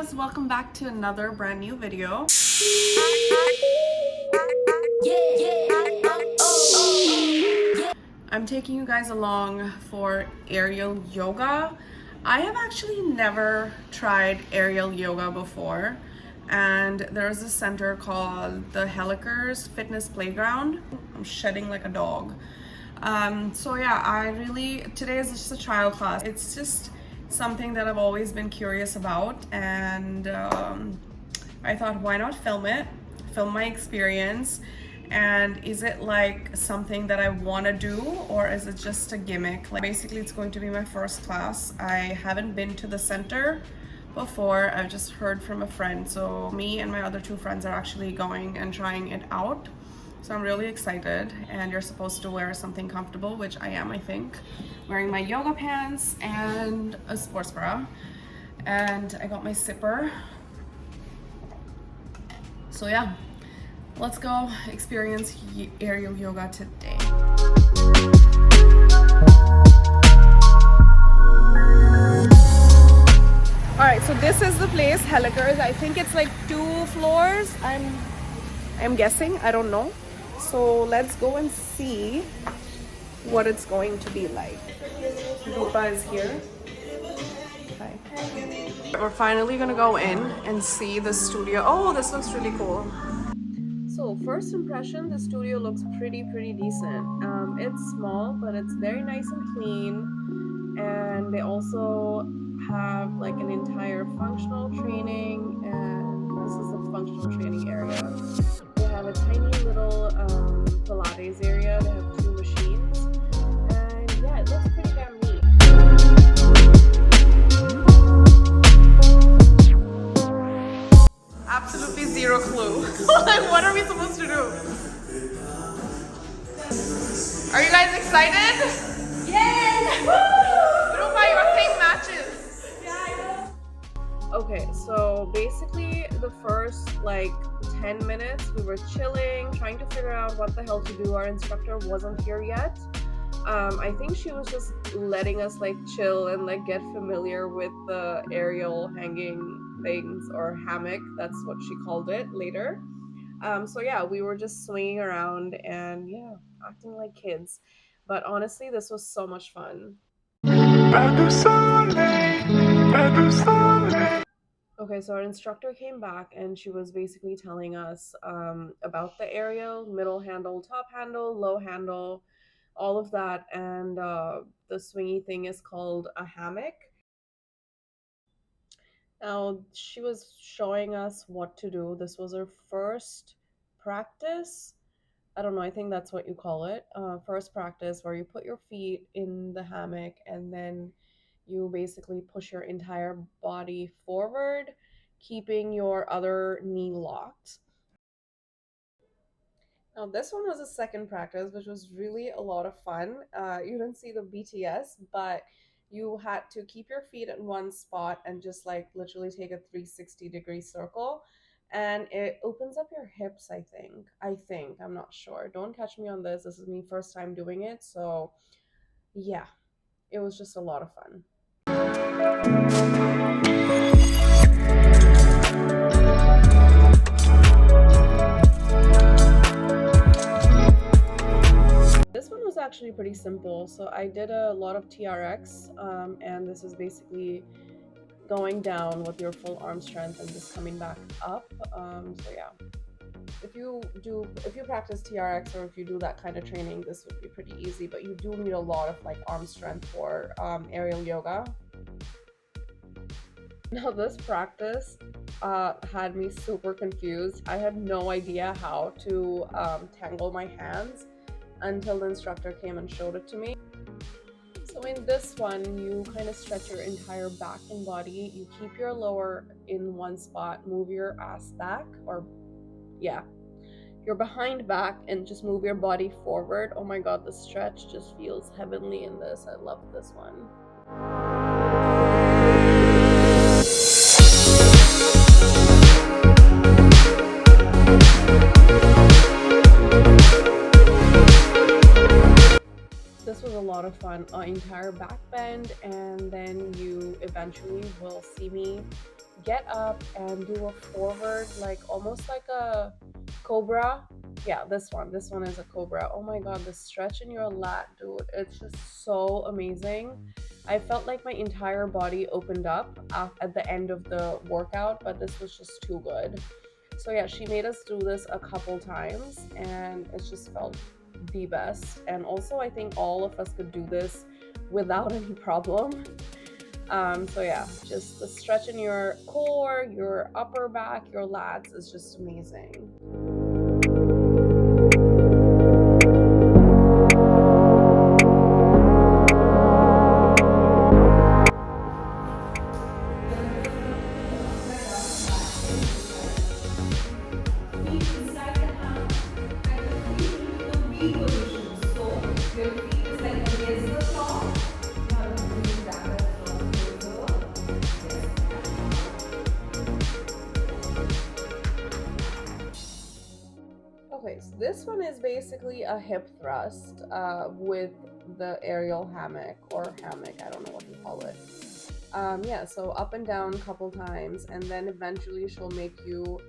guys, welcome back to another brand new video. I'm taking you guys along for aerial yoga. I have actually never tried aerial yoga before, and there's a center called the Hellickers Fitness Playground. I'm shedding like a dog. So yeah, today is just a trial class. It's just something that I've always been curious about, and I thought, why not film my experience. And is it like something that I want to do, or is it just a gimmick? Like, basically, it's going to be my first class. I haven't been to the center before. I've just heard from a friend, so me and my other two friends are actually going and trying it out. So I'm really excited, and you're supposed to wear something comfortable, which I am, I think. Wearing my yoga pants and a sports bra, and I got my zipper. So yeah, let's go experience aerial yoga today. All right, so this is the place, Hellickers. I think it's like 2 floors. I'm guessing, I don't know. So let's go and see what it's going to be like. Rupa is here. Hi. We're finally gonna go in and see the studio. Oh, this looks really cool. So first impression, the studio looks pretty decent. It's small, but it's very nice and clean. And they also have like an entire functional training, and this is the functional training area. They have a tiny little Pilates area. They have 2 machines, and yeah, it looks pretty damn neat. Absolutely zero clue. Like, what are we supposed to do? Are you guys excited? Yay! Woo! Rupa, your thing matches. Yeah, I know. Okay, so basically the first like 10 minutes we were chilling, trying to figure out what the hell to do. Our instructor wasn't here yet. I think she was just letting us like chill and like get familiar with the aerial hanging things, or hammock, that's what she called it later. So yeah, we were just swinging around and yeah, acting like kids. But honestly, this was so much fun. Okay, so our instructor came back and she was basically telling us about the aerial, middle handle, top handle, low handle, all of that. And the swingy thing is called a hammock. Now, she was showing us what to do. This was her first practice. I don't know, I think that's what you call it. First practice, where you put your feet in the hammock and then you basically push your entire body forward, keeping your other knee locked. Now, this one was a second practice, which was really a lot of fun. You didn't see the BTS, but you had to keep your feet in one spot and just like literally take a 360-degree circle. And it opens up your hips, I think. I'm not sure. Don't catch me on this. This is me first time doing it. So yeah, it was just a lot of fun. This one was actually pretty simple. So I did a lot of TRX, and this is basically going down with your full arm strength and just coming back up. So yeah, if you practice TRX, or if you do that kind of training, this would be pretty easy, but you do need a lot of like arm strength for aerial yoga. Now, this practice had me super confused. I had no idea how to tangle my hands until the instructor came and showed it to me. So in this one, you kind of stretch your entire back and body. You keep your lower in one spot, move your ass back, or yeah, your behind back, and just move your body forward. Oh my god, the stretch just feels heavenly in this. I love this one. This was a lot of fun. Entire back bend, and then you eventually will see me get up and do a forward, like almost like a cobra. Yeah, this one is a cobra. Oh my god, the stretch in your lat, dude, it's just so amazing. I felt like my entire body opened up at the end of the workout, but this was just too good. So yeah, she made us do this a couple times and it just felt the best. And also I think all of us could do this without any problem. So yeah, just the stretch in your core, your upper back, your lats is just amazing. Okay, so this one is basically a hip thrust with the aerial hammock or hammock, I don't know what you call it. Yeah, so up and down a couple times, and then eventually she'll make you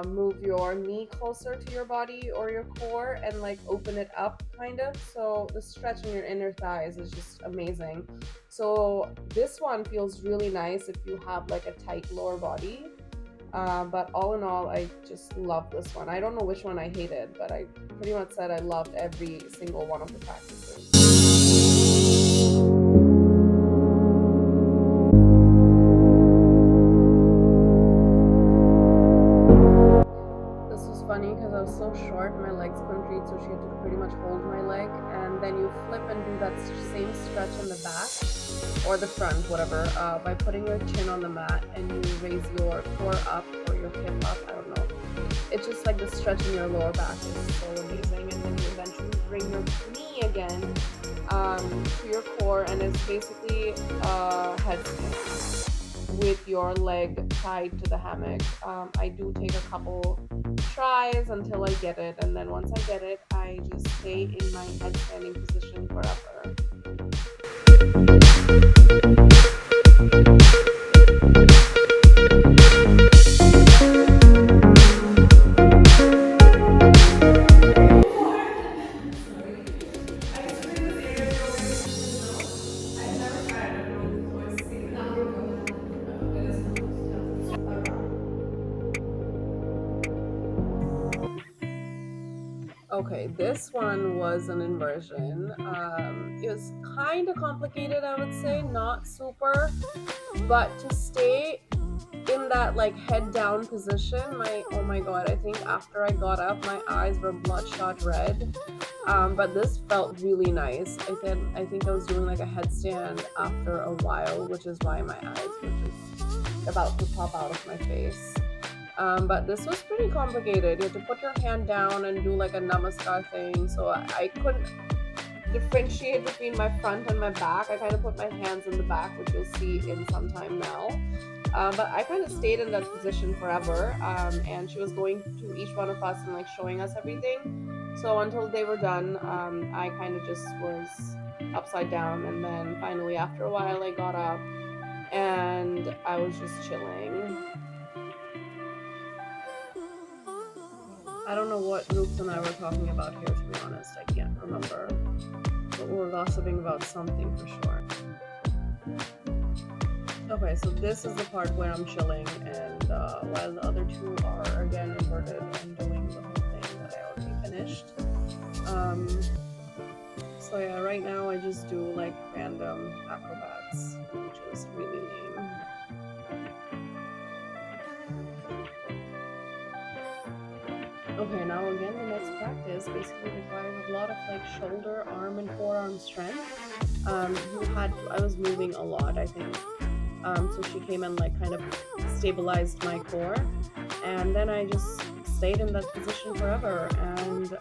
move your knee closer to your body or your core and like open it up kind of. So the stretch in your inner thighs is just amazing. So this one feels really nice if you have like a tight lower body. But all in all, I just love this one. I don't know which one I hated, but I pretty much said I loved every single one of the practices. This was funny because I was so short, my legs couldn't reach, so she had to pretty much hold my leg, and then you flip and do that same stretch in the back or the front, whatever, by putting your chin on the mat and you raise your core up or your hip up, I don't know. It's just like the stretch in your lower back is so amazing, and then you eventually bring your knee again to your core, and it's basically a headstand with your leg tied to the hammock. I do take a couple tries until I get it, and then once I get it, I just stay in my head standing position forever. Okay, this one was an inversion. It was kind of complicated, I would say, not super, but to stay in that like head down position, oh my god, I think after I got up, my eyes were bloodshot red. But this felt really nice. I think I was doing like a headstand after a while, which is why my eyes were just about to pop out of my face. But this was pretty complicated. You had to put your hand down and do like a namaskar thing. So I couldn't differentiate between my front and my back. I kind of put my hands in the back, which you'll see in some time now. But I kind of stayed in that position forever. And she was going to each one of us and like showing us everything. So until they were done, I kind of just was upside down. And then finally, after a while, I got up and I was just chilling. I don't know what Roops and I were talking about here, to be honest. I can't remember. But we were gossiping about something for sure. Okay, so this is the part where I'm chilling, and while the other two are again inverted and doing the whole thing that I already finished. So yeah, right now I just do like random acrobats, which is really lame. Okay, now again, the next practice basically requires a lot of like shoulder, arm, and forearm strength. I was moving a lot, I think. So she came and like kind of stabilized my core, and then I just stayed in that position forever, and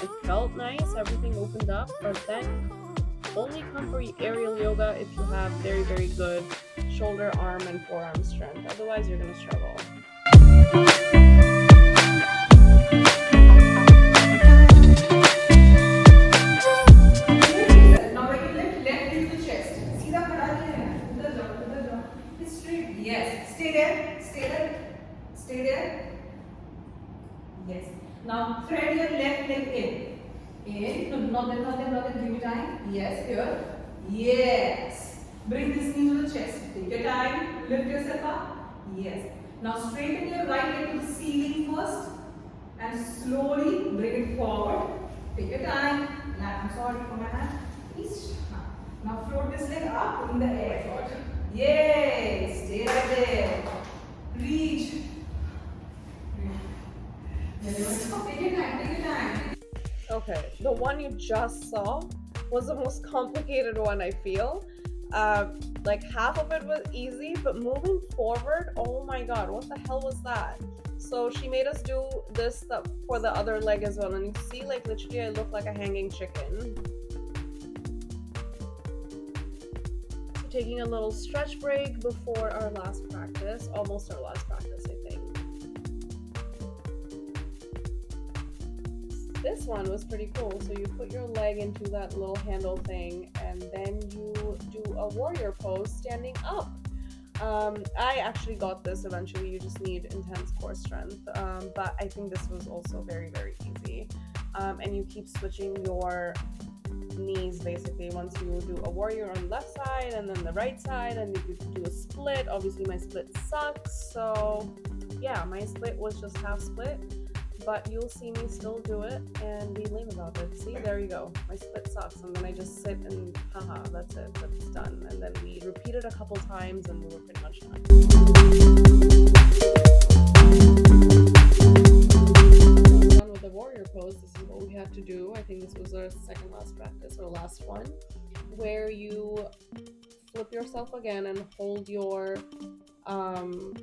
it felt nice, everything opened up, but then only come for aerial yoga if you have very, very good shoulder, arm, and forearm strength. Otherwise, you're gonna struggle. Yes, stay there. Stay there. Stay there. Yes. Now thread your left leg in. In. Not then. Give me time. Yes. Here. Yes. Bring this knee to the chest. Take your time. Lift yourself up. Yes. Now straighten your right leg to the ceiling first. And slowly bring it forward. Take your time. I'm sorry for my hand. Please. Now float this leg up in the air. Yes. Stay right there. Reach. Take your time. Okay, the one you just saw was the most complicated one, I feel. Like half of it was easy, but moving forward, oh my god, what the hell was that? So she made us do this for the other leg as well, and you see, like, literally I look like a hanging chicken. So taking a little stretch break before our last practice, almost our last practice, I think. This one was pretty cool. So you put your leg into that little handle thing, and then you do a warrior pose standing up. I actually got this eventually. You just need intense core strength, but I think this was also very, very easy. And you keep switching your knees basically. Once you do a warrior on the left side and then the right side, and you could do a split. Obviously my split sucks, so yeah, my split was just half split. But you'll see me still do it and be lame about it. See, there you go. My split sucks, and then I just sit and haha, that's it. That's done. And then we repeat it a couple times, and we were pretty much done. Done with the warrior pose. This is what we had to do. I think this was our second last practice or last one, where you flip yourself again and hold your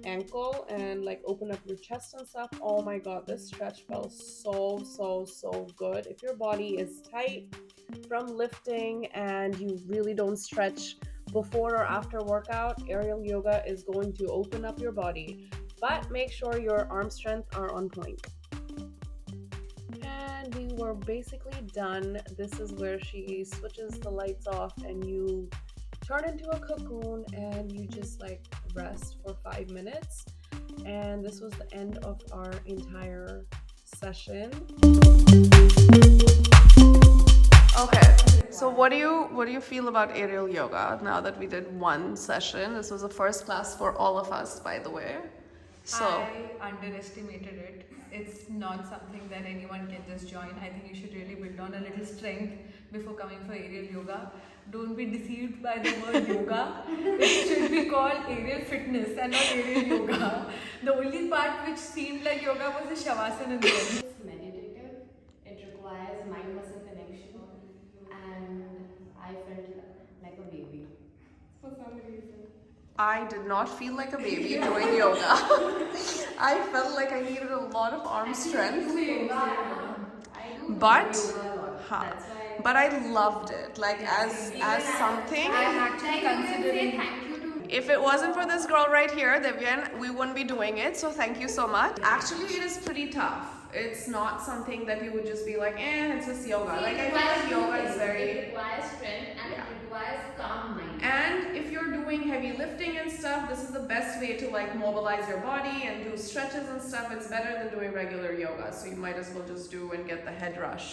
ankle and like open up your chest and stuff. Oh my god, this stretch felt so good. If your body is tight from lifting and you really don't stretch before or after workout, aerial yoga is going to open up your body, but make sure your arm strength are on point. And we were basically done. This is where she switches the lights off and you turn into a cocoon and you just like rest for 5 minutes. And this was the end of our entire session. Okay, so what do you feel about aerial yoga now that we did one session? This was the first class for all of us, by the way. So I underestimated it. It's not something that anyone can just join. I think you should really build on a little strength before coming for aerial yoga. Don't be deceived by the word yoga. It should be called aerial fitness and not aerial yoga. The only part which seemed like yoga was the shavasana in the end. It's meditative. It requires mind-muscle connection, and I felt like a baby for some reason. I did not feel like a baby doing yoga. I felt like I needed a lot of arm strength. But I loved it, like as something. I'm actually considering. If it wasn't for this girl right here, Devyan, we wouldn't be doing it. So thank you so much. Actually, it is pretty tough. It's not something that you would just be like, it's just yoga. Like I feel like yoga is very. It requires strength and it requires calm mind. And if you're doing heavy lifting and stuff, this is the best way to like mobilize your body and do stretches and stuff. It's better than doing regular yoga. So you might as well just do and get the head rush.